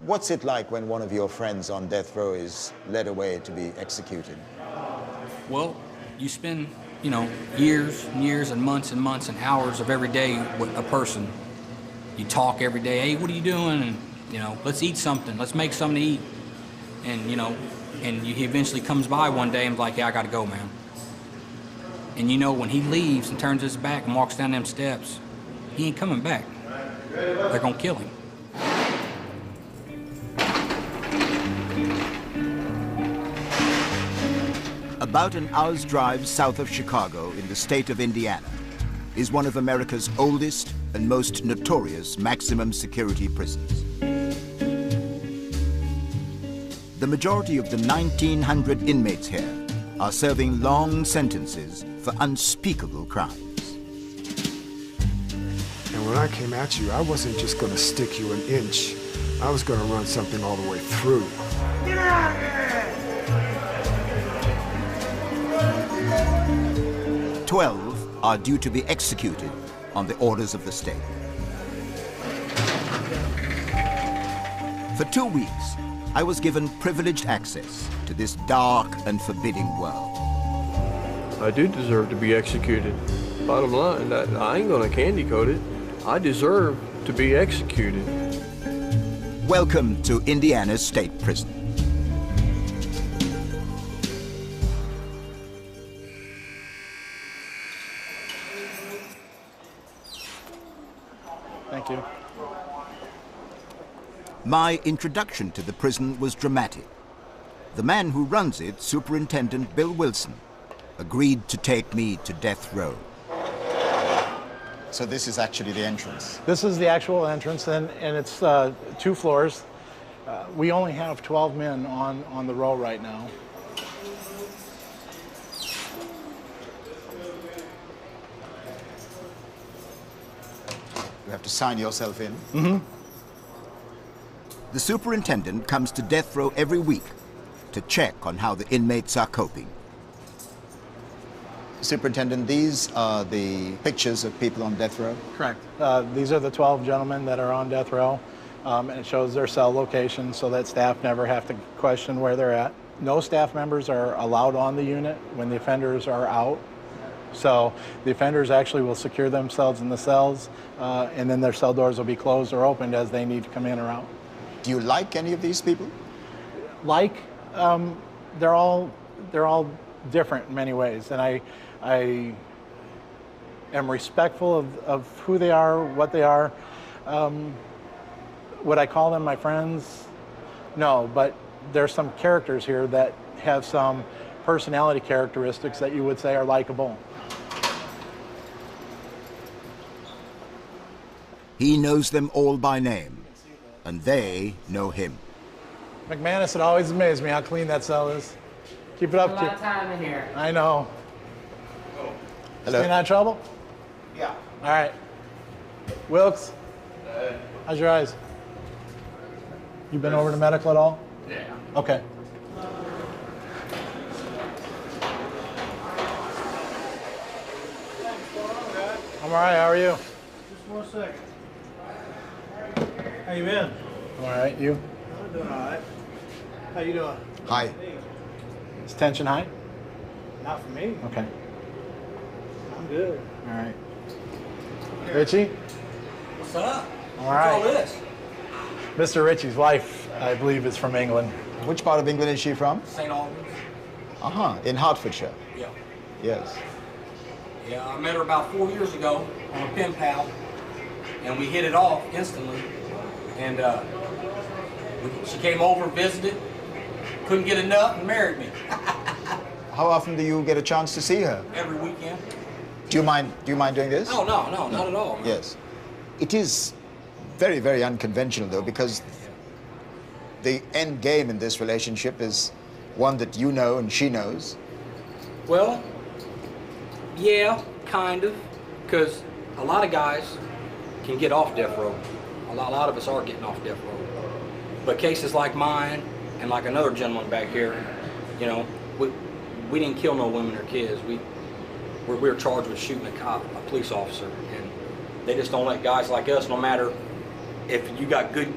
What's it like when one of your friends on death row is led away to be executed? Well, you spend, you know, years and years and months and hours of every day with a person. You talk every day, hey, what are you doing? And, you know, let's eat something, let's make something to eat. And, you know, he eventually comes by one day and is like, yeah, I gotta go, man. And you know, when he leaves and turns his back and walks down them steps, he ain't coming back. They're gonna kill him. About an hour's drive south of Chicago in the state of Indiana is one of America's oldest and most notorious maximum security prisons. The majority of the 1,900 inmates here are serving long sentences for unspeakable crimes. And when I came at you, I wasn't just going to stick you an inch. I was going to run something all the way through. Get out of here! 12 are due to be executed on the orders of the state. For 2 weeks, I was given privileged access to this dark and forbidding world. I do deserve to be executed. Bottom line, I ain't gonna candy coat it. I deserve to be executed. Welcome to Indiana's state prison. Thank you. My introduction to the prison was dramatic. The man who runs it, Superintendent Bill Wilson, agreed to take me to death row. So this is actually the entrance? This is the actual entrance, and it's 2 floors. We only have 12 men on the row right now. You have to sign yourself in? Mm-hmm. The superintendent comes to death row every week to check on how the inmates are coping. Superintendent, these are the pictures of people on death row? Correct. These are the 12 gentlemen that are on death row, and it shows their cell location so that staff never have to question where they're at. No staff members are allowed on the unit when the offenders are out. So the offenders actually will secure themselves in the cells, and then their cell doors will be closed or opened as they need to come in or out. Do you like any of these people? Like, they're all different in many ways, and I am respectful of who they are, what they are. Would I call them my friends? No, but there's some characters here that have some personality characteristics that you would say are likable. He knows them all by name, and they know him. McManus, it always amazed me how clean that cell is. Keep it up. A lot of time in here. I know. Hello. Staying out of trouble? Yeah. All right. Wilkes, how's your eyes? You been over to medical at all? Yeah. Okay. I'm all right. How are you? Just 1 second. How you been? All right. You? I'm doing all right. How you doing? Hi. Is tension high? Not for me. Okay. I'm good. All right. Richie? What's up? All right. What's all this? Mr. Ritchie's wife, I believe, is from England. Which part of England is she from? St. Albans. Uh-huh, in Hertfordshire. Yeah. Yes. Yeah, I met her about 4 years ago on a pen pal, and we hit it off instantly. And she came over, visited, couldn't get enough, and married me. How often do you get a chance to see her? Every weekend. Do you mind doing this? Oh, no, not at all. Man. Yes. It is very, very unconventional, though, because the end game in this relationship is one that you know and she knows. Well, yeah, kind of, because a lot of guys can get off death row. A lot of us are getting off death row. But cases like mine and like another gentleman back here, you know, we didn't kill no women or kids. We were charged with shooting a police officer, and they just don't let guys like us, no matter if you got good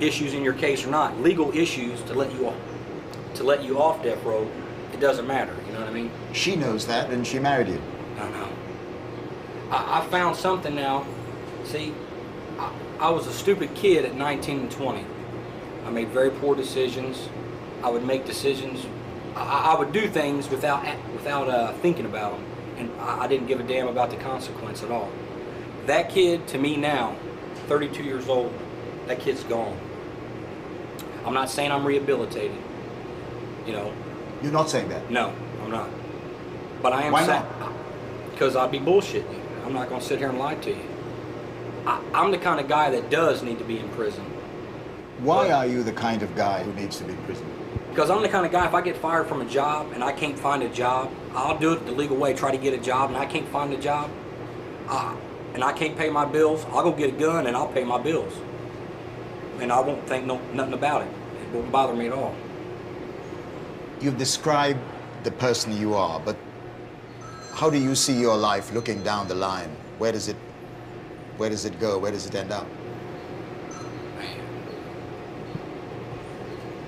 issues in your case or not. Legal issues to let you off death row, it doesn't matter. You know what I mean? She knows that, and she married you. I know. I found something now. See, I was a stupid kid at 19 and 20. I made very poor decisions. I would make decisions. I would do things without thinking about them, and I didn't give a damn about the consequence at all. That kid, to me now, 32 years old, that kid's gone. I'm not saying I'm rehabilitated. You know. You're not saying that? No, I'm not. But I am saying. Why not? Because I'd be bullshitting you. I'm not going to sit here and lie to you. I'm the kind of guy that does need to be in prison. Why are you the kind of guy who needs to be in prison? Because I'm the kind of guy, if I get fired from a job and I can't find a job, I'll do it the legal way, try to get a job, and I can't find a job, and I can't pay my bills, I'll go get a gun and I'll pay my bills. And I won't think nothing about it. It won't bother me at all. You've described the person you are, but how do you see your life looking down the line? Where does it go? Where does it end up?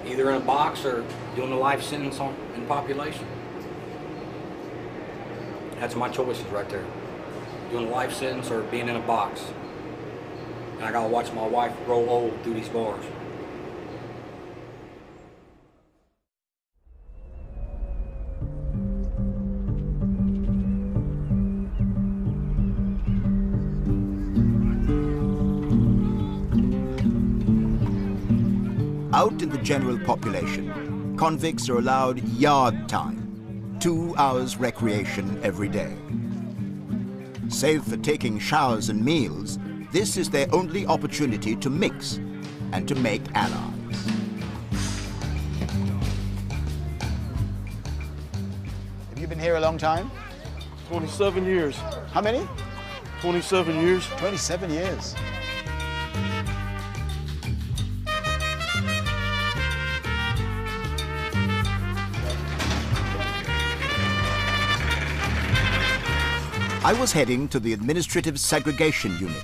Either in a box or doing a life sentence in population. That's my choices right there. Doing a life sentence or being in a box. And I gotta watch my wife grow old through these bars. Out in the general population, convicts are allowed yard time, 2 hours recreation every day. Save for taking showers and meals, this is their only opportunity to mix and to make allies. Have you been here a long time? 27 years. How many? 27 years. 27 years. I was heading to the Administrative Segregation Unit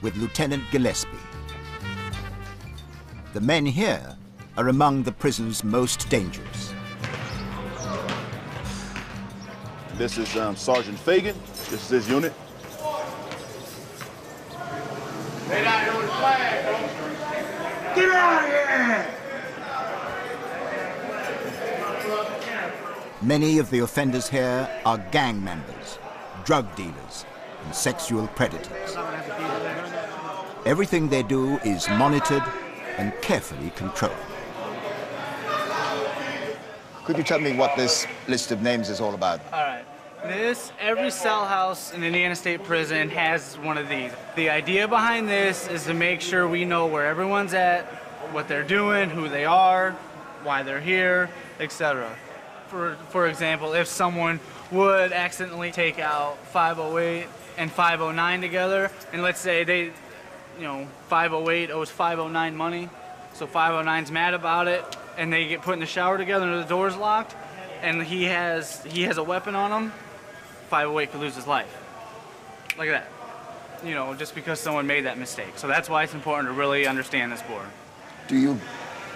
with Lieutenant Gillespie. The men here are among the prison's most dangerous. This is Sergeant Fagan. This is his unit. Lay down here with the flag, bro. Get out of here! Many of the offenders here are gang members, drug dealers, and sexual predators. Everything they do is monitored and carefully controlled. Could you tell me what this list of names is all about? All right. Every cell house in Indiana State Prison has one of these. The idea behind this is to make sure we know where everyone's at, what they're doing, who they are, why they're here, etc. For example, if someone would accidentally take out 508 and 509 together, and let's say 508 owes 509 money, so 509's mad about it, and they get put in the shower together and the door's locked, and he has a weapon on him, 508 could lose his life. Like that. Just because someone made that mistake. So that's why it's important to really understand this board. Do you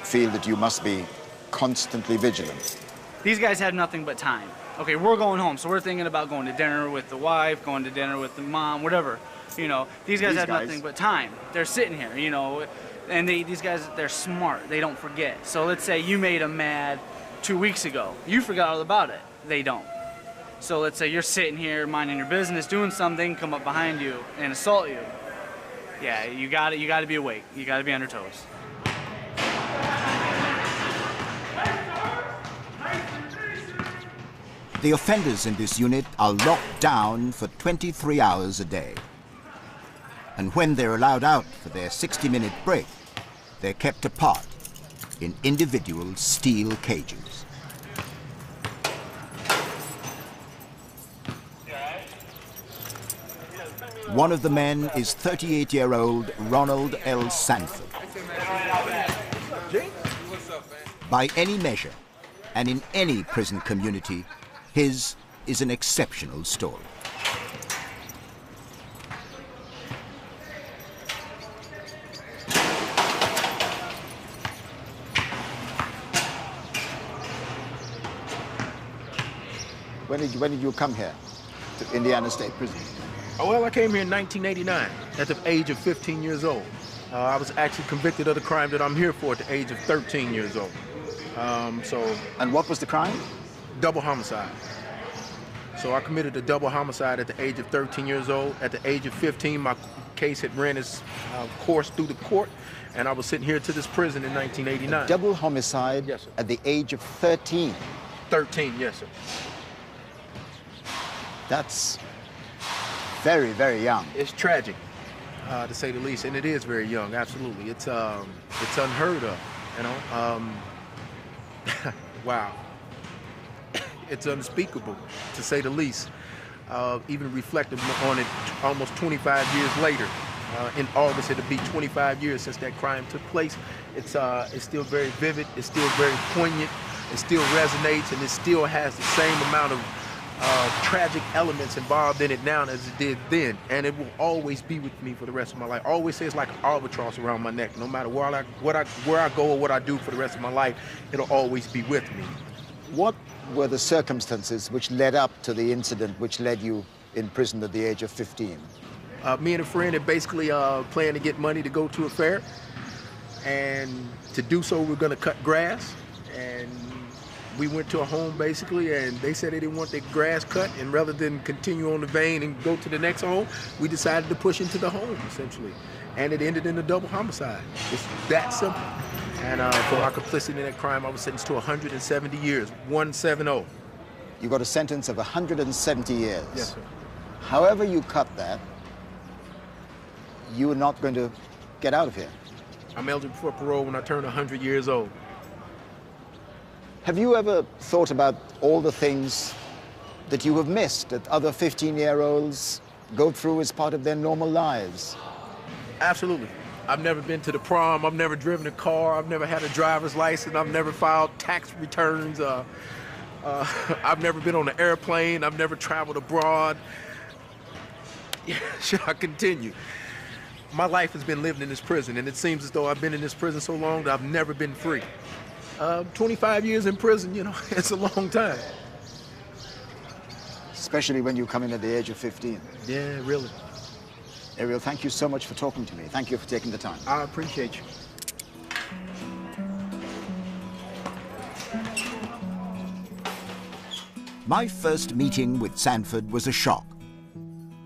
feel that you must be constantly vigilant? These guys have nothing but time. Okay, we're going home, so we're thinking about going to dinner with the wife, going to dinner with the mom, whatever. These guys have nothing but time. They're sitting here, and these guys, they're smart. They don't forget. So let's say you made them mad 2 weeks ago. You forgot all about it. They don't. So let's say you're sitting here minding your business, doing something, come up behind you and assault you. Yeah, you got to be awake. You got to be on your toes. The offenders in this unit are locked down for 23 hours a day. And when they're allowed out for their 60-minute break, they're kept apart in individual steel cages. One of the men is 38-year-old Ronald L. Sanford. By any measure, and in any prison community, his is an exceptional story. When did you come here to Indiana State Prison? Oh, well, I came here in 1989 at the age of 15 years old. I was actually convicted of the crime that I'm here for at the age of 13 years old. And what was the crime? Double homicide. So I committed a double homicide at the age of 13 years old. At the age of 15, my case had ran its course through the court, and I was sitting here to this prison in 1989. A double homicide, yes, sir. At the age of 13? 13, yes, sir. That's very, very young. It's tragic, to say the least, and it is very young, absolutely. It's unheard of, you know. Wow. It's unspeakable, to say the least. Even reflecting on it almost 25 years later. In August, it'll be 25 years since that crime took place. It's still very vivid, it's still very poignant, it still resonates, and it still has the same amount of tragic elements involved in it now as it did then. And it will always be with me for the rest of my life. I always say it's like an albatross around my neck. No matter where I go or what I do for the rest of my life, it'll always be with me. What were the circumstances which led up to the incident which led you in prison at the age of 15? Me and a friend had basically planned to get money to go to a fair. And to do so, we're going to cut grass. And we went to a home, basically, and they said they didn't want their grass cut. And rather than continue on the vein and go to the next home, we decided to push into the home, essentially. And it ended in a double homicide. It's that simple. And for our complicity in that crime, I was sentenced to 170 years, 170. You got a sentence of 170 years. Yes, sir. However you cut that, you are not going to get out of here. I'm eligible for parole when I turn 100 years old. Have you ever thought about all the things that you have missed that other 15-year-olds go through as part of their normal lives? Absolutely. I've never been to the prom, I've never driven a car, I've never had a driver's license, I've never filed tax returns, I've never been on an airplane, I've never traveled abroad. Should I continue? My life has been lived in this prison, and it seems as though I've been in this prison so long that I've never been free. 25 years in prison, you know, it's a long time. Especially when you come in at the age of 15. Yeah, really. Ariel, thank you so much for talking to me. Thank you for taking the time. I appreciate you. My first meeting with Sanford was a shock,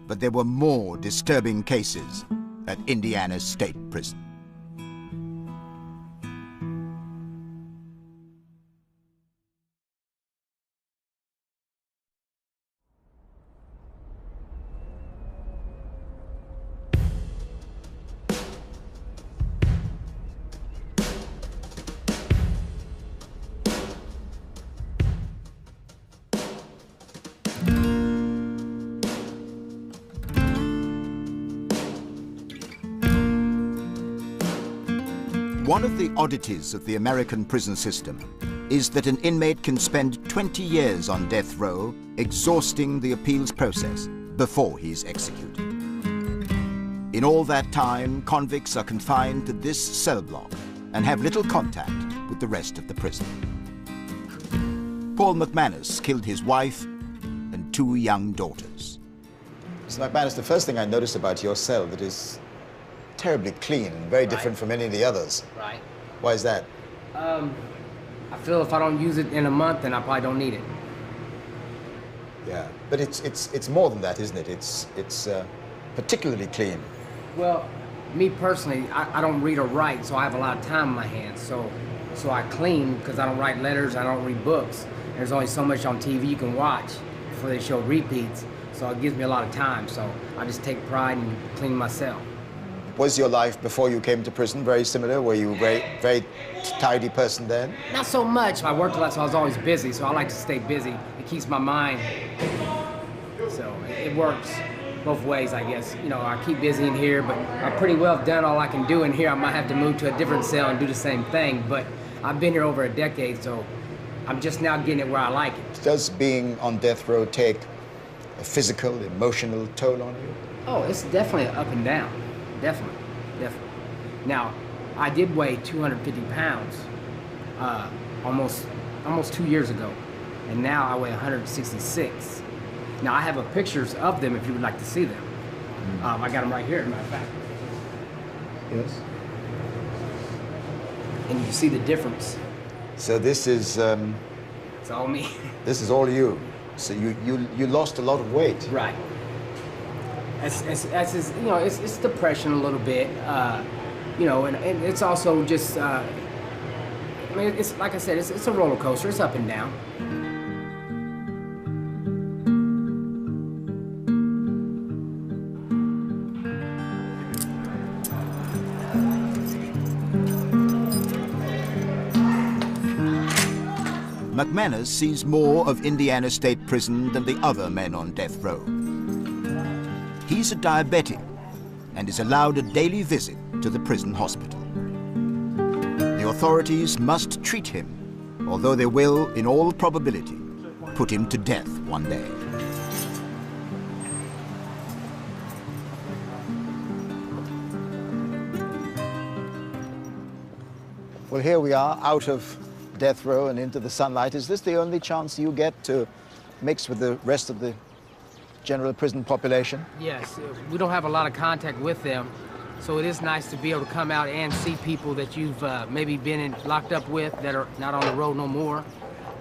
but there were more disturbing cases at Indiana State Prison. One of the oddities of the American prison system is that an inmate can spend 20 years on death row exhausting the appeals process before he's executed. In all that time, convicts are confined to this cell block and have little contact with the rest of the prison. Paul McManus killed his wife and 2 young daughters. Mr. McManus, the first thing I noticed about your cell that is terribly clean, very different from any of the others. Right. Why is that? I feel if I don't use it in a month, then I probably don't need it. Yeah, but it's more than that, isn't it? It's particularly clean. Well, me personally, I don't read or write, so I have a lot of time on my hands. So I clean because I don't write letters, I don't read books. There's only so much on TV you can watch before they show repeats. So it gives me a lot of time. So I just take pride in cleaning my cell. Was your life before you came to prison very similar? Were you a very tidy person then? Not so much. I worked a lot, so I was always busy. So I like to stay busy. It keeps my mind. So it works both ways, I guess. You know, I keep busy in here, but I've pretty well done all I can do in here. I might have to move to a different cell and do the same thing, but I've been here over a decade, so I'm just now getting it where I like it. Does being on death row take a physical, emotional toll on you? Oh, it's definitely up and down. Definitely. Now, I did weigh 250 pounds almost 2 years ago. and now I weigh 166. Now I have pictures of them if you would like to see them. I got them right here, as a matter of fact. Yes. And you can see the difference. So this is... It's all me. This is all you. So you lost a lot of weight. Right. It's you know, it's depression a little bit, you know, and it's also just, I mean, it's like I said, it's a roller coaster. It's up and down. McManus sees more of Indiana State Prison than the other men on death row. He's a diabetic and is allowed a daily visit to the prison hospital. The authorities must treat him, although they will, in all probability, put him to death one day. Well, here we are, out of death row and into the sunlight. Is this the only chance you get to mix with the rest of the general prison population? Yes, we don't have a lot of contact with them, so it is nice to be able to come out and see people that you've maybe been locked up with that are not on the road no more.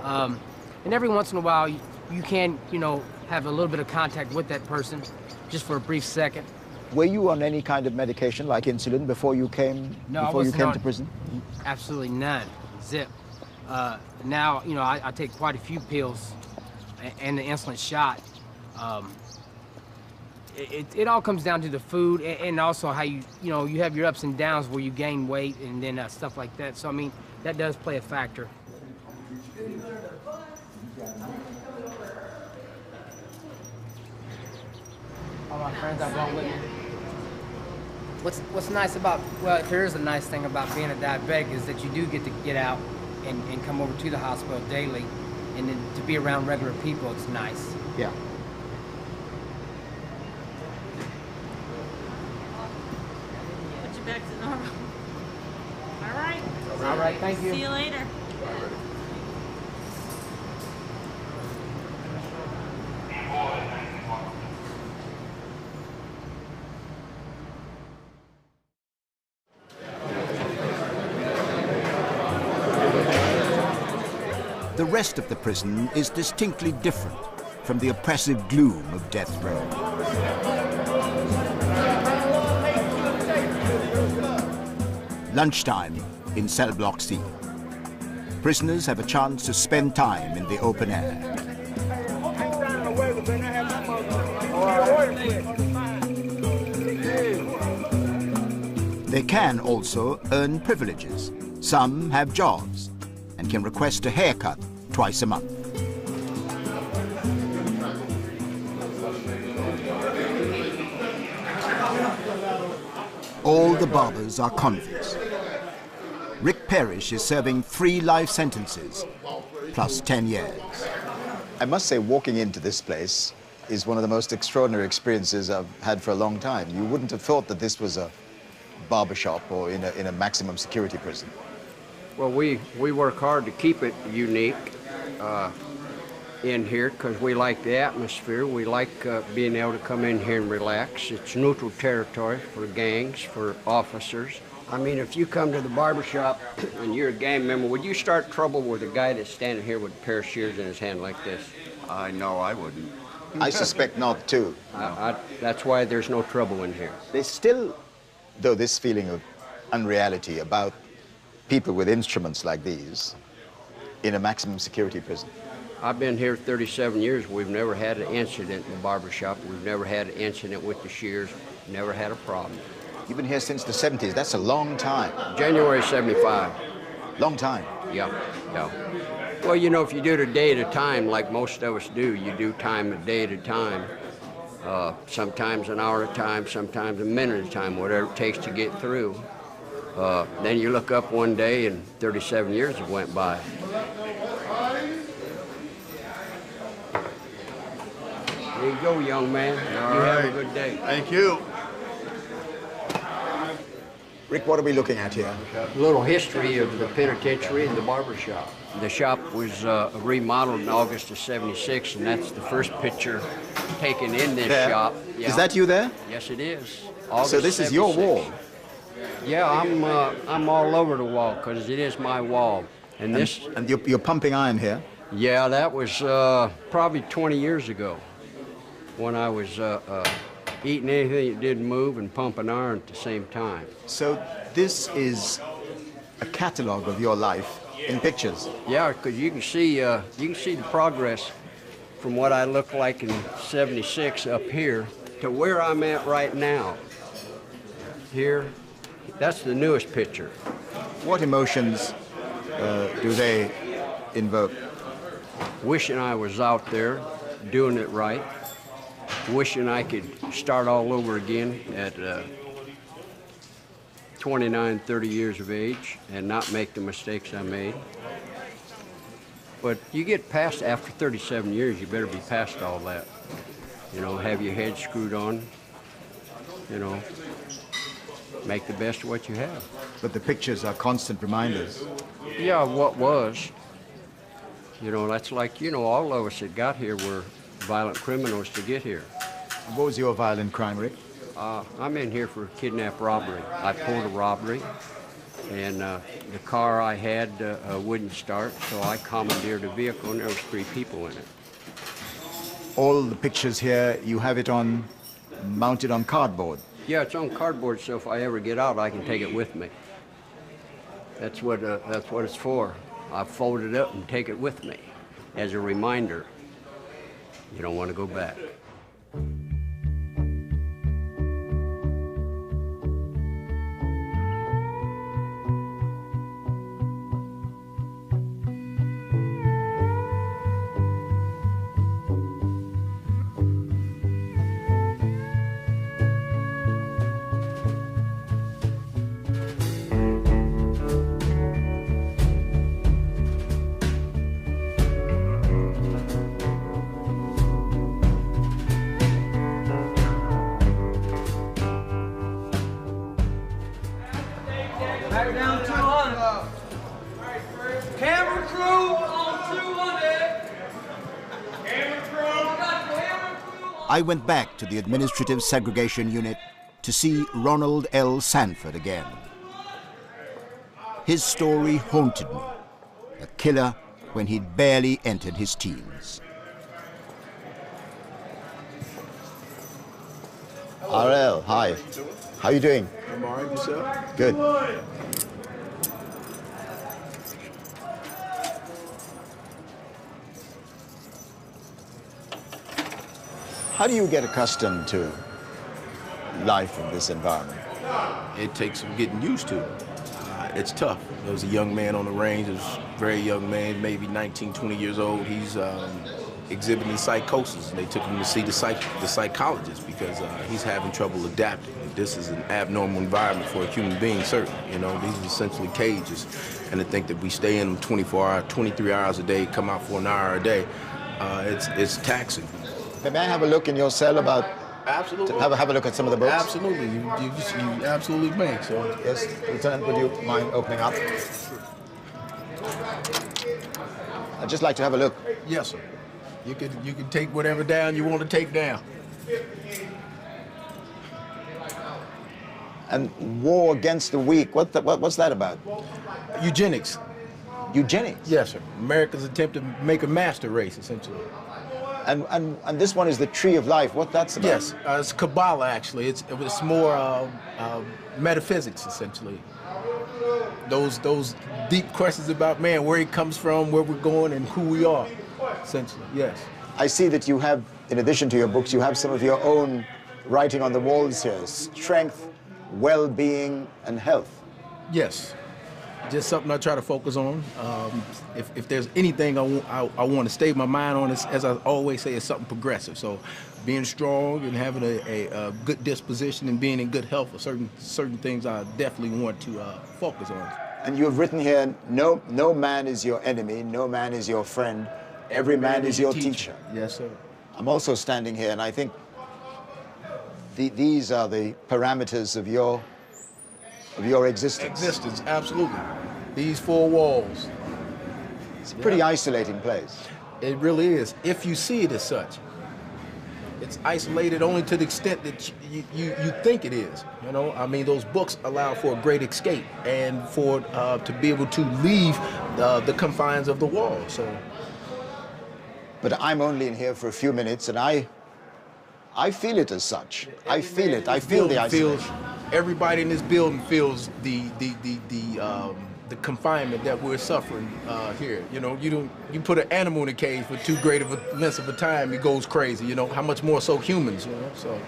And every once in a while, you can, you know, have a little bit of contact with that person, just for a brief second. Were you on any kind of medication, like insulin, before you came? No, before you came to prison? Absolutely none. Zip. Now, you know, I take quite a few pills and the insulin shot. It all comes down to the food and also how you know, you have your ups and downs where you gain weight and then stuff like that. So, I mean, that does play a factor. All my friends I brought with me. What's nice about, well, if there is a nice thing about being a diabetic is that you do get to get out and come over to the hospital daily, and then to be around regular people, it's nice. Yeah. Put you back to normal. All right. All right, thank you. See you later. The rest of the prison is distinctly different from the oppressive gloom of death row. Lunchtime in cell block C. Prisoners have a chance to spend time in the open air. They can also earn privileges. Some have jobs and can request a haircut twice a month. All the barbers are convicts. Rick Parrish is serving 3 life sentences, plus 10 years. I must say, walking into this place is one of the most extraordinary experiences I've had for a long time. You wouldn't have thought that this was a barbershop or in a maximum security prison. Well, we work hard to keep it unique in here because we like the atmosphere. We like being able to come in here and relax. It's neutral territory for gangs, for officers. I mean, if you come to the barbershop and you're a gang member, would you start trouble with a guy that's standing here with a pair of shears in his hand like this? No, I wouldn't. I suspect not, too. That's why there's no trouble in here. There's still, though, this feeling of unreality about people with instruments like these in a maximum security prison. I've been here 37 years. We've never had an incident in the barbershop. We've never had an incident with the shears. Never had a problem. You've been here since the 70s. That's a long time. January 75. Long time. Yeah, yeah. Well, you know, if you do it a day at a time, like most of us do, you do time a day at a time. Sometimes an hour at a time, sometimes a minute at a time, whatever it takes to get through. Then you look up one day and 37 years have went by. There you go, young man. All you right. have a good day. Thank you. Rick, what are we looking at here? A little history of the penitentiary and the barber shop. The shop was remodeled in August of '76, and that's the first picture taken in this there. shop. Yeah. Is that you there? Yes, it is. August so this 76. is your wall? Yeah, I'm all over the wall because it is my wall. And this. And you're pumping iron here? Yeah, that was probably 20 years ago when I was eating anything that didn't move and pumping iron at the same time. So this is a catalog of your life in pictures? Yeah, because you can see the progress from what I looked like in '76 up here to where I'm at right now. Here, that's the newest picture. What emotions do they invoke? Wishing I was out there doing it right. Wishing I could start all over again at 29, 30 years of age and not make the mistakes I made. But you get past, after 37 years, you better be past all that. You know, have your head screwed on, you know, make the best of what you have. But the pictures are constant reminders. Yeah, what was. You know, that's like, you know, all of us that got here were violent criminals to get here. What was your violent crime, Rick? I'm in here for kidnap robbery. I pulled a robbery, and the car I had wouldn't start, so I commandeered a vehicle, and there was 3 people in it. All the pictures here, you have it on, mounted on cardboard? Yeah, it's on cardboard, so if I ever get out, I can take it with me. That's what it's for. I fold it up and take it with me as a reminder. You don't want to go back. Back down 200. Camera crew on 200. Camera crew. I went back to the administrative segregation unit to see Ronald L. Sanford again. His story haunted me. A killer when he'd barely entered his teens. RL, hi. How you doing? I'm all right, yourself? Good. How do you get accustomed to life in this environment? It takes some getting used to. It's tough. There was a young man on the range, a very young man, maybe 19, 20 years old. He's exhibiting psychosis. They took him to see the psychologist because he's having trouble adapting. This is an abnormal environment for a human being, certainly. You know, these are essentially cages. And to think that we stay in them 24 hours, 23 hours a day, come out for an hour a day, it's taxing. May I have a look in your cell about... Absolutely. Have a look at some of the books? Absolutely. You absolutely may. So. Yes, Lieutenant, would you mind opening up? I'd just like to have a look. Yes, sir. You can take whatever down you want to take down. And war against the weak, what's that about? Eugenics. Eugenics? Yes, sir. America's attempt to make a master race, essentially. And this one is the tree of life. What that's about? Yes, it's Kabbalah, actually. It's more metaphysics, essentially. Those deep questions about man, where he comes from, where we're going, and who we are, essentially, yes. I see that you have, in addition to your books, you have some of your own writing on the walls here. Strength, well-being, and health. Yes. Just something I try to focus on. If there's anything I want to stay my mind on, as I always say, it's something progressive. So being strong and having a good disposition and being in good health are certain things I definitely want to focus on. And you have written here, no man is your enemy, no man is your friend, every man is your teacher. Yes, sir. I'm also standing here, and I think these are the parameters of your of your existence. Existence, absolutely. These four walls. It's a pretty isolating place. It really is, if you see it as such. It's isolated only to the extent that you think it is. You know, I mean, those books allow for a great escape and for to be able to leave the confines of the wall. So, but I'm only in here for a few minutes, and I feel it as such. I feel it. I feel the isolation. Everybody in this building feels the confinement that we're suffering here. You know, you put an animal in a cage for too great of a length of a time, it goes crazy. You know, how much more so humans? You know, so.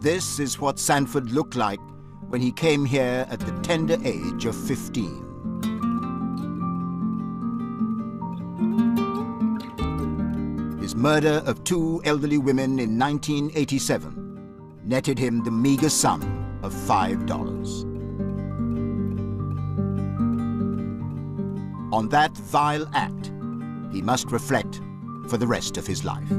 This is what Sanford looked like when he came here at the tender age of 15. His murder of 2 elderly women in 1987 netted him the meager sum of $5. On that vile act, he must reflect for the rest of his life.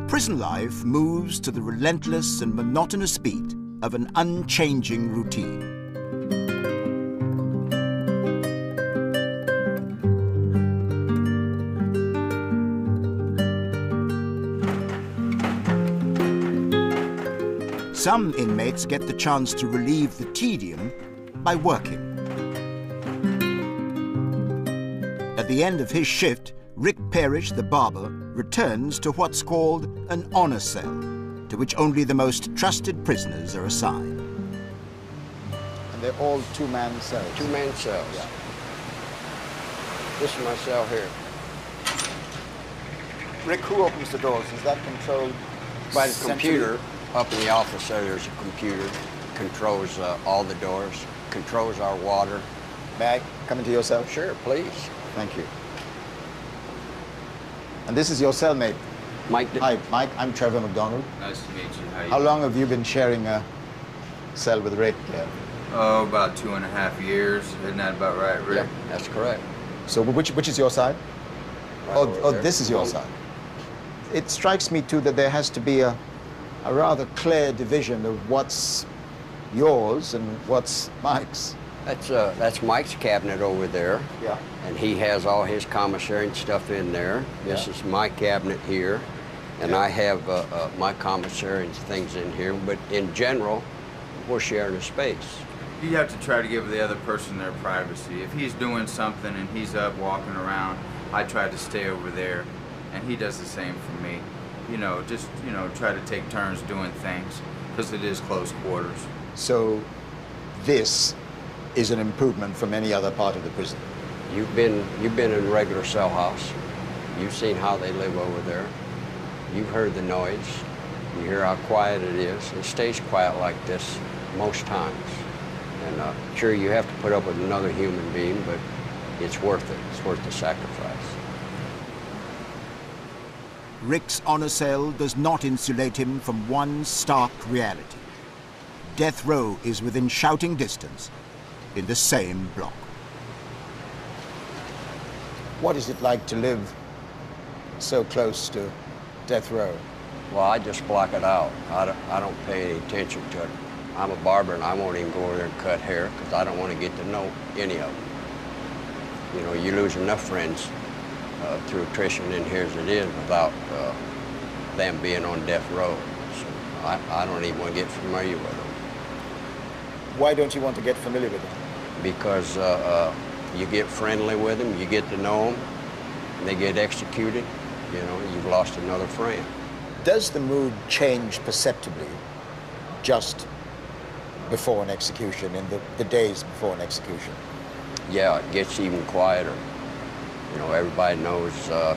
Prison life moves to the relentless and monotonous beat of an unchanging routine. Some inmates get the chance to relieve the tedium by working. At the end of his shift, Rick Parrish, the barber, returns to what's called an honor cell, to which only the most trusted prisoners are assigned. And they're all two-man cells? Two-man cells. Yeah. This is my cell here. Rick, who opens the doors? Is that controlled by the computer? Up in the office there's a computer, controls all the doors, controls our water. May I come into your cell? Sure, please. Thank you. And this is your cellmate? Mike. Hi, Mike. I'm Trevor McDonald. Nice to meet you. How long have you been sharing a cell with Rick? Oh, about 2.5 years. Isn't that about right, Rick? Yeah, that's correct. So which is your side? Right this is your side. It strikes me, too, that there has to be a rather clear division of what's yours and what's Mike's. That's Mike's cabinet over there. Yeah. And he has all his commissary and stuff in there. This is my cabinet here. And I have my commissary and things in here. But in general, we're sharing a space. You have to try to give the other person their privacy. If he's doing something and he's up walking around, I try to stay over there. And he does the same for me. You know, just, you know, try to take turns doing things, because it is close quarters. So this is an improvement from any other part of the prison? You've been in a regular cell house. You've seen how they live over there. You've heard the noise. You hear how quiet it is. It stays quiet like this most times. And sure, you have to put up with another human being, but it's worth it. It's worth the sacrifice. Rick's honor cell does not insulate him from one stark reality. Death row is within shouting distance in the same block. What is it like to live so close to death row? Well, I just block it out. I don't pay any attention to it. I'm a barber and I won't even go over there and cut hair because I don't want to get to know any of them. You know, you lose enough friends through attrition in here as it is without them being on death row. So I don't even want to get familiar with them. Why don't you want to get familiar with them? Because you get friendly with them, you get to know them, and they get executed, you know, you've lost another friend. Does the mood change perceptibly just before an execution, in the days before an execution? Yeah, it gets even quieter. You know, everybody knows the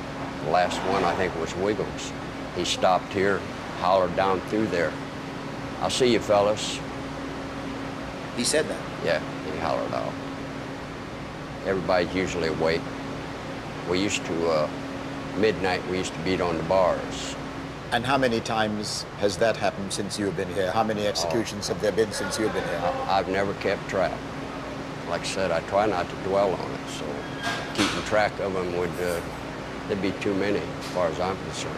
last one, I think, was Wiggles. He stopped here, hollered down through there, "I'll see you, fellas." He said that? Yeah, he hollered out. Everybody's usually awake. We used to, midnight, we used to beat on the bars. And how many times has that happened since you've been here? How many executions have there been since you've been here? I've never kept track. Like I said, I try not to dwell on it, so keeping track of them would, there'd be too many, as far as I'm concerned.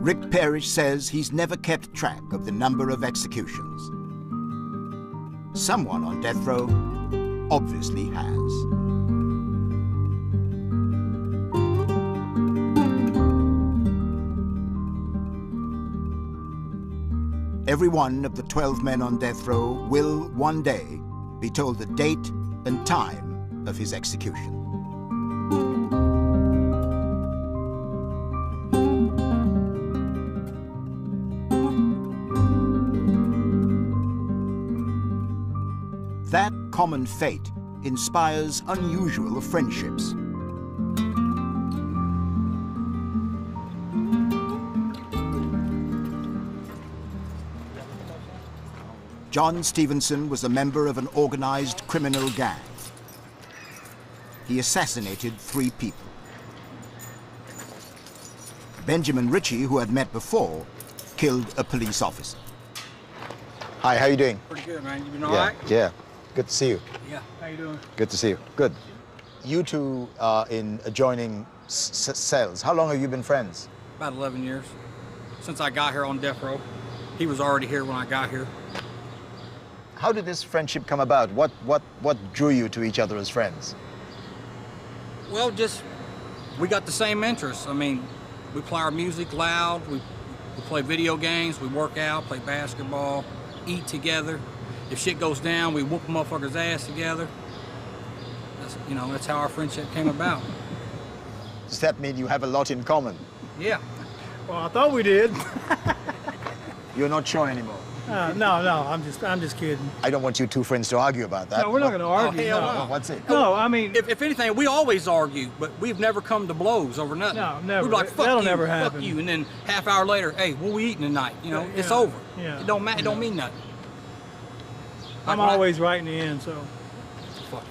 Rick Parrish says he's never kept track of the number of executions. Someone on death row obviously has. Every one of the 12 men on death row will one day be told the date and time of his execution. That common fate inspires unusual friendships. John Stevenson was a member of an organized criminal gang. He assassinated 3 people. Benjamin Ritchie, who had met before, killed a police officer. Hi, how you doing? Pretty good, man. You been all right? Yeah, good to see you. Yeah. How you doing? Good to see you. Good. You two are in adjoining cells. How long have you been friends? About 11 years. Since I got here on death row. He was already here when I got here. How did this friendship come about? What drew you to each other as friends? Well, just, we got the same interests. I mean, we play our music loud, we play video games, we work out, play basketball, eat together. If shit goes down, we whoop a motherfucker's ass together. That's, you know, that's how our friendship came about. Does that mean you have a lot in common? Yeah. Well, I thought we did. You're not sure anymore? No, I'm just kidding. I don't want you two friends to argue about that. No, we're not going to argue. Oh, hell no. no. What's it? No, I mean... If anything, we always argue, but we've never come to blows over nothing. No, never. We'd be like, fuck That'll you, never fuck happen. you, and then half hour later, hey, what we eating tonight? You know, it's Yeah. over. Yeah. It don't matter. It don't mean nothing. I'm always right in the end, so... Fuck.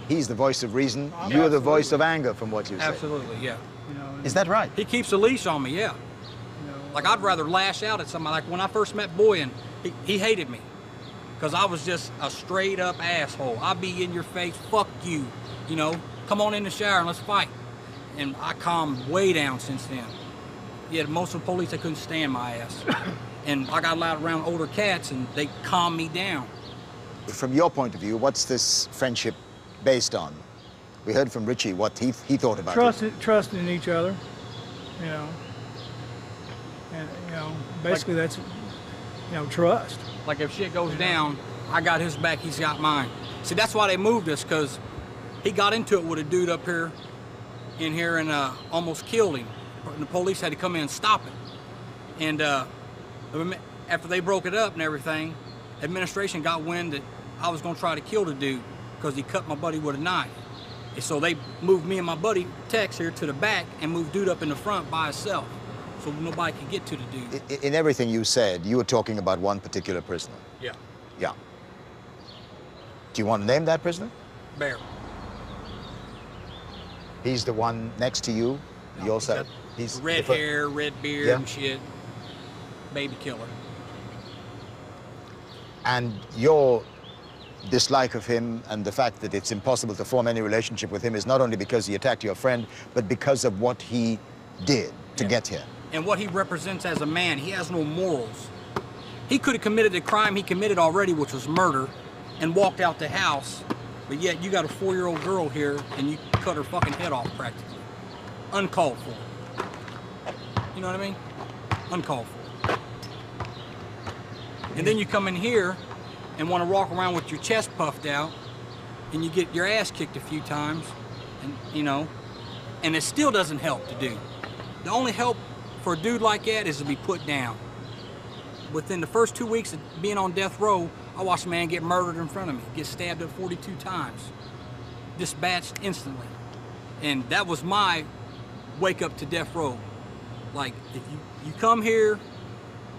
He's the voice of reason. You're the voice of anger, from what you say. Absolutely, yeah. You know, Is that right? He keeps a leash on me, yeah. Like, I'd rather lash out at somebody. Like, when I first met Boyan, he hated me. Because I was just a straight-up asshole. I'd be in your face, fuck you. You know, come on in the shower and let's fight. And I calmed way down since then. Yeah, most of the police, they couldn't stand my ass. And I got allowed around older cats, and they calmed me down. From your point of view, what's this friendship based on? We heard from Ritchie what he thought about it. Trust in each other, you know. And, you know, basically that's, you know, trust. Like, if shit goes down, I got his back, he's got mine. See, that's why they moved us, because he got into it with a dude up here, and almost killed him. And the police had to come in and stop it. And after they broke it up and everything, administration got wind that I was going to try to kill the dude because he cut my buddy with a knife. And so they moved me and my buddy Tex here to the back and moved dude up in the front by himself, so nobody could get to the dude. In everything you said, you were talking about one particular prisoner. Yeah. Yeah. Do you want to name that prisoner? Bear. He's the one next to you? No, you also, he's red hair, red beard Yeah. and shit. Baby killer. And your dislike of him and the fact that it's impossible to form any relationship with him is not only because he attacked your friend, but because of what he did to get here. And what he represents as a man. He has no morals. He could have committed the crime he committed already, which was murder, and walked out the house, but yet you got a 4-year-old girl here and you cut her fucking head off practically. Uncalled for. You know what I mean? Uncalled for. And then you come in here and want to walk around with your chest puffed out, and you get your ass kicked a few times, and you know, and it still doesn't help to do. The only help for a dude like that is to be put down. Within the first 2 weeks of being on death row, I watched a man get murdered in front of me, get stabbed up 42 times, dispatched instantly. And that was my wake up to death row. Like, if you come here,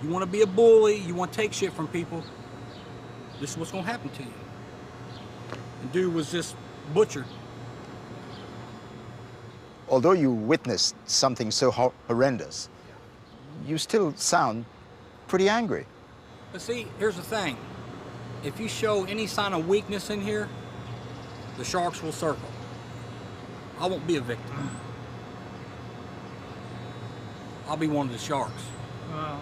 you want to be a bully, you want to take shit from people, this is what's going to happen to you. The dude was just butchered. Although you witnessed something so horrendous, you still sound pretty angry. But see, here's the thing. If you show any sign of weakness in here, the sharks will circle. I won't be a victim. I'll be one of the sharks. Wow.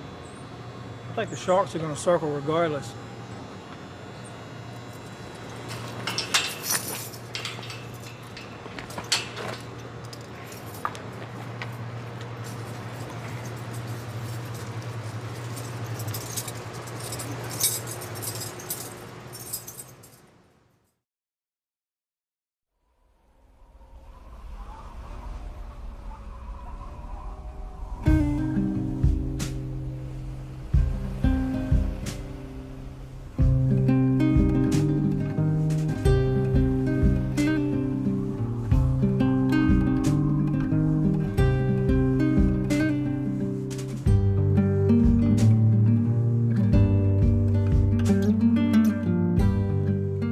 I think the sharks are going to circle regardless.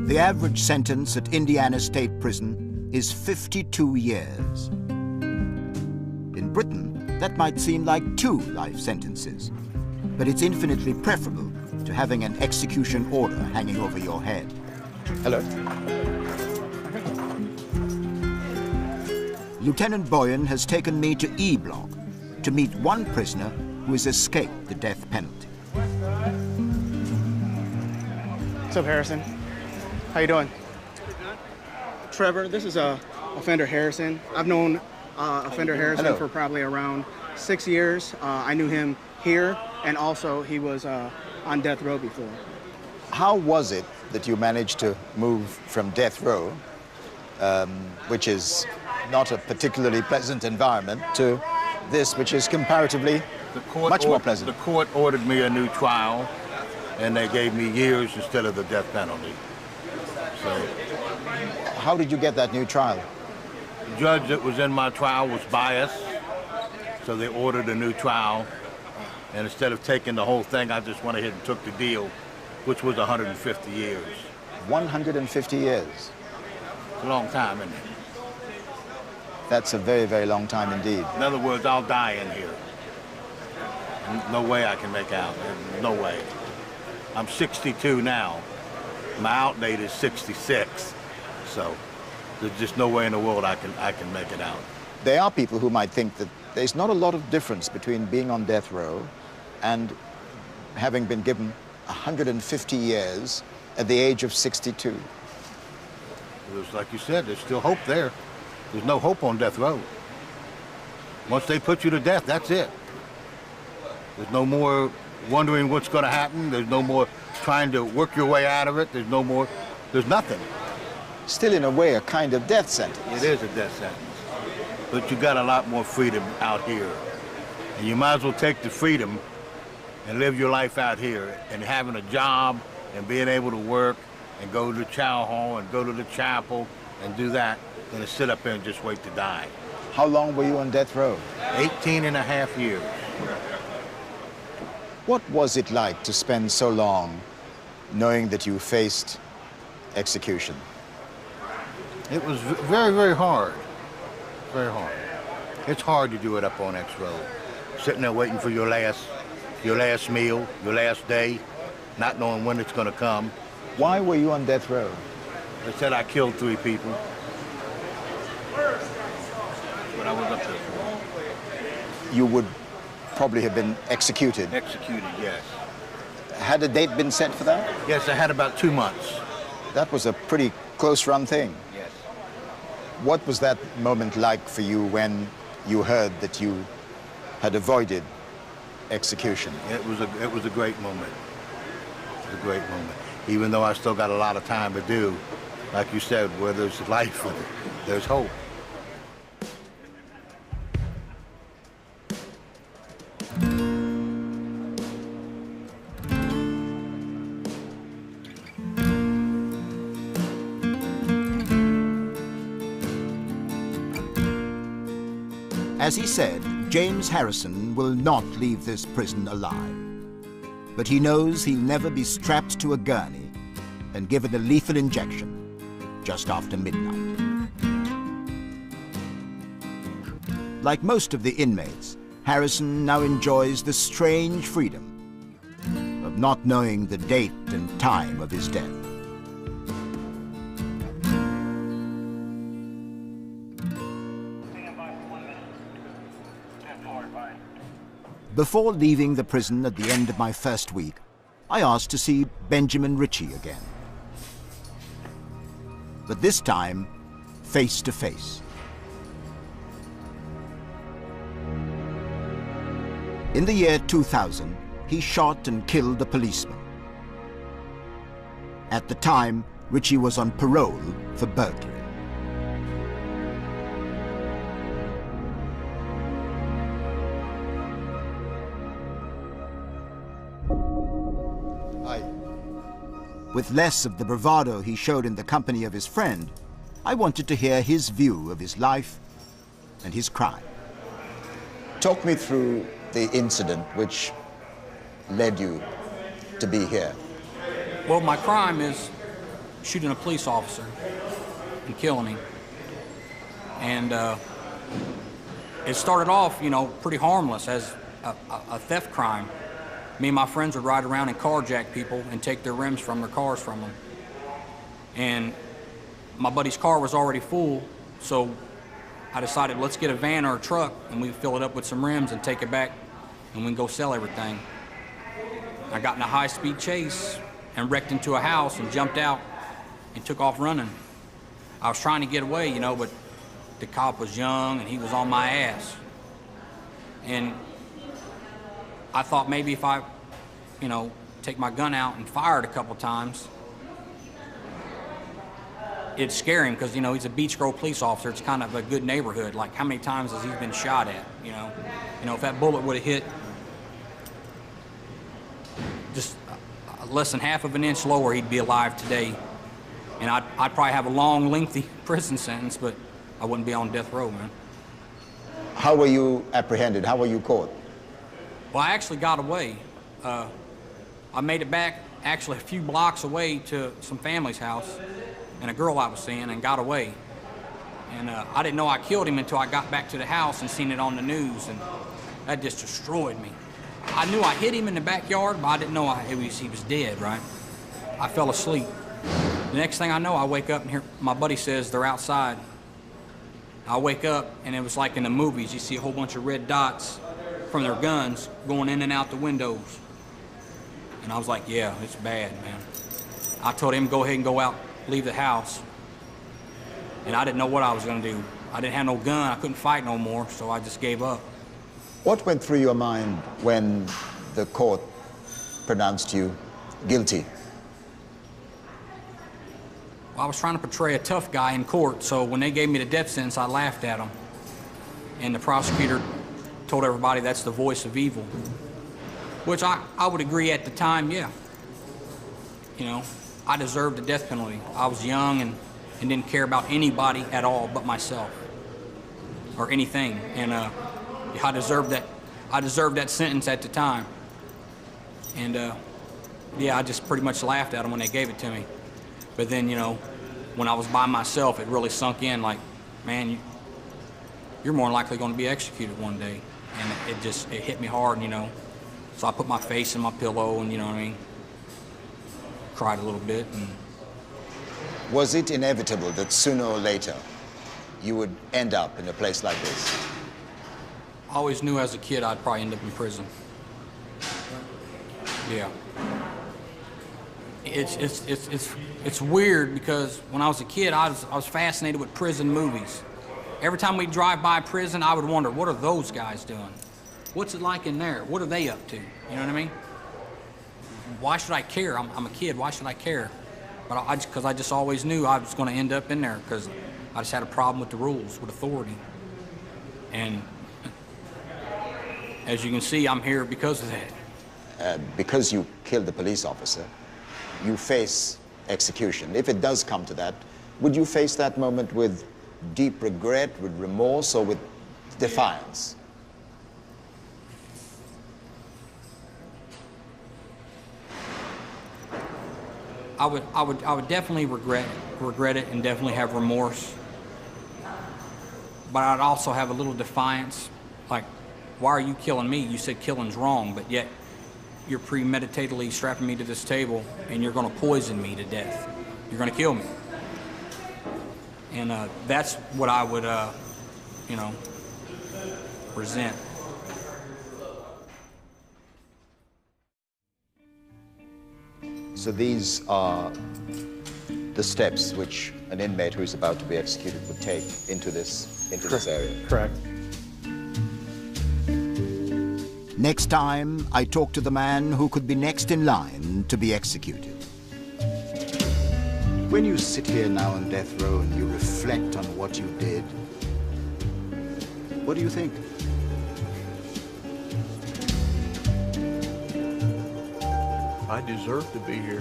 The average sentence at Indiana State Prison is 52 years. In Britain, that might seem like 2 life sentences, but it's infinitely preferable to having an execution order hanging over your head. Hello. Lieutenant Boyan has taken me to E Block to meet one prisoner who has escaped the death penalty. What's up, Harrison? How you doing? Trevor, this is Offender Harrison. I've known Offender Harrison for probably around 6 years. I knew him here, and also he was on death row before. How was it that you managed to move from death row, which is not a particularly pleasant environment, to this, which is comparatively much more pleasant? The court ordered me a new trial, and they gave me years instead of the death penalty. So, how did you get that new trial? The judge that was in my trial was biased, so they ordered a new trial. And instead of taking the whole thing, I just went ahead and took the deal, which was 150 years. 150 years? It's a long time, isn't it? That's a very, very long time indeed. In other words, I'll die in here. No way I can make out. No way. I'm 62 now. My out date is 66, so there's just no way in the world I can make it out. There are people who might think that there's not a lot of difference between being on death row and having been given 150 years at the age of 62. It's like you said, there's still hope there. There's no hope on death row. Once they put you to death, that's it. There's no more wondering what's going to happen. There's no more trying to work your way out of it. There's no more, there's nothing. Still, in a way, a kind of death sentence. It is a death sentence. But you got a lot more freedom out here. And you might as well take the freedom and live your life out here, and having a job and being able to work and go to the chow hall and go to the chapel and do that than to sit up there and just wait to die. How long were you on death row? 18 and a half years. What was it like to spend so long knowing that you faced execution? It was very, very hard. Very hard. It's hard to do it up on X row. Sitting there waiting for your last meal, your last day, not knowing when it's going to come. Why were you on death row? They said I killed 3 people. But I was up there for. You would probably have been executed. Executed, yes. Had a date been set for that? Yes, I had about 2 months. That was a pretty close-run thing. Yes. What was that moment like for you when you heard that you had avoided execution? It was a great moment. It was a great moment. Even though I still got a lot of time to do, like you said, where there's life, there's hope. As he said, James Harrison will not leave this prison alive. But he knows he'll never be strapped to a gurney and given a lethal injection just after midnight. Like most of the inmates, Harrison now enjoys the strange freedom of not knowing the date and time of his death. Before leaving the prison at the end of my first week, I asked to see Benjamin Ritchie again. But this time, face to face. In the year 2000, he shot and killed a policeman. At the time, Ritchie was on parole for burglary. With less of the bravado he showed in the company of his friend, I wanted to hear his view of his life and his crime. Talk me through the incident which led you to be here. Well, my crime is shooting a police officer and killing him. And it started off, you know, pretty harmless as a theft crime. Me and my friends would ride around and carjack people and take their rims from their cars from them. And my buddy's car was already full, so I decided, let's get a van or a truck and we fill it up with some rims and take it back and we can go sell everything. I got in a high-speed chase and wrecked into a house and jumped out and took off running. I was trying to get away, you know, but the cop was young and he was on my ass. And I thought maybe if I, you know, take my gun out and fire it a couple times, it'd scare him because, you know, he's a Beach Grove police officer. It's kind of a good neighborhood. Like, how many times has he been shot at, you know? You know, if that bullet would have hit just less than half of an inch lower, he'd be alive today. And I'd probably have a long, lengthy prison sentence, but I wouldn't be on death row, man. How were you apprehended? How were you caught? Well, I actually got away. I made it back actually a few blocks away to some family's house and a girl I was seeing and got away. And I didn't know I killed him until I got back to the house and seen it on the news, and that just destroyed me. I knew I hit him in the backyard, but I didn't know he was dead, right? I fell asleep. The next thing I know, I wake up and hear my buddy says they're outside. I wake up and it was like in the movies, you see a whole bunch of red dots from their guns going in and out the windows. And I was like, yeah, it's bad, man. I told him, go ahead and go out, leave the house. And I didn't know what I was gonna do. I didn't have no gun, I couldn't fight no more, so I just gave up. What went through your mind when the court pronounced you guilty? Well, I was trying to portray a tough guy in court, so when they gave me the death sentence, I laughed at them. And the prosecutor told everybody that's the voice of evil, which I would agree at the time, yeah. You know, I deserved the death penalty. I was young and didn't care about anybody at all but myself or anything. And I deserved that sentence at the time. And yeah, I just pretty much laughed at them when they gave it to me. But then, you know, when I was by myself, it really sunk in like, man, you're more likely going to be executed one day. And it hit me hard, you know. So I put my face in my pillow and, you know what I mean, cried a little bit. And was it inevitable that sooner or later you would end up in a place like this? I always knew as a kid I'd probably end up in prison. Yeah. It's weird because when I was a kid, I was fascinated with prison movies. Every time we'd drive by prison, I would wonder, what are those guys doing? What's it like in there? What are they up to? You know what I mean? Why should I care? I'm a kid, why should I care? But because I just always knew I was going to end up in there because I just had a problem with the rules, with authority. And as you can see, I'm here because of that. Because you killed the police officer, you face execution. If it does come to that, would you face that moment with deep regret, with remorse, or with defiance? I would definitely regret it and definitely have remorse. But I'd also have a little defiance, like, why are you killing me? You said killing's wrong, but yet you're premeditatedly strapping me to this table and you're gonna poison me to death. You're gonna kill me. And that's what I would, you know, resent. So these are the steps which an inmate who is about to be executed would take into this area. Correct. Next time, I talk to the man who could be next in line to be executed. When you sit here now on death row and you reflect on what you did, what do you think? I deserve to be here.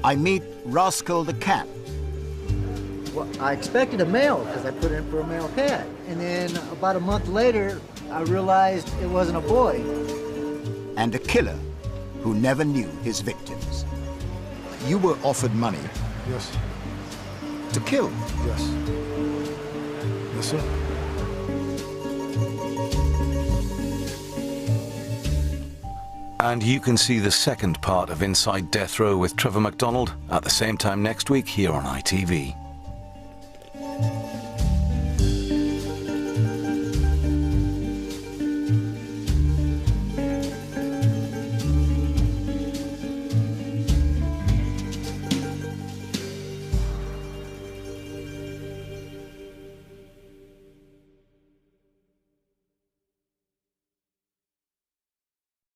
I meet Rascal the cat. Well, I expected a male because I put in for a male cat. And then about a month later, I realized it wasn't a boy. And a killer who never knew his victims. You were offered money. Yes. To kill. Yes. Yes, sir. And you can see the second part of Inside Death Row with Trevor McDonald at the same time next week here on ITV.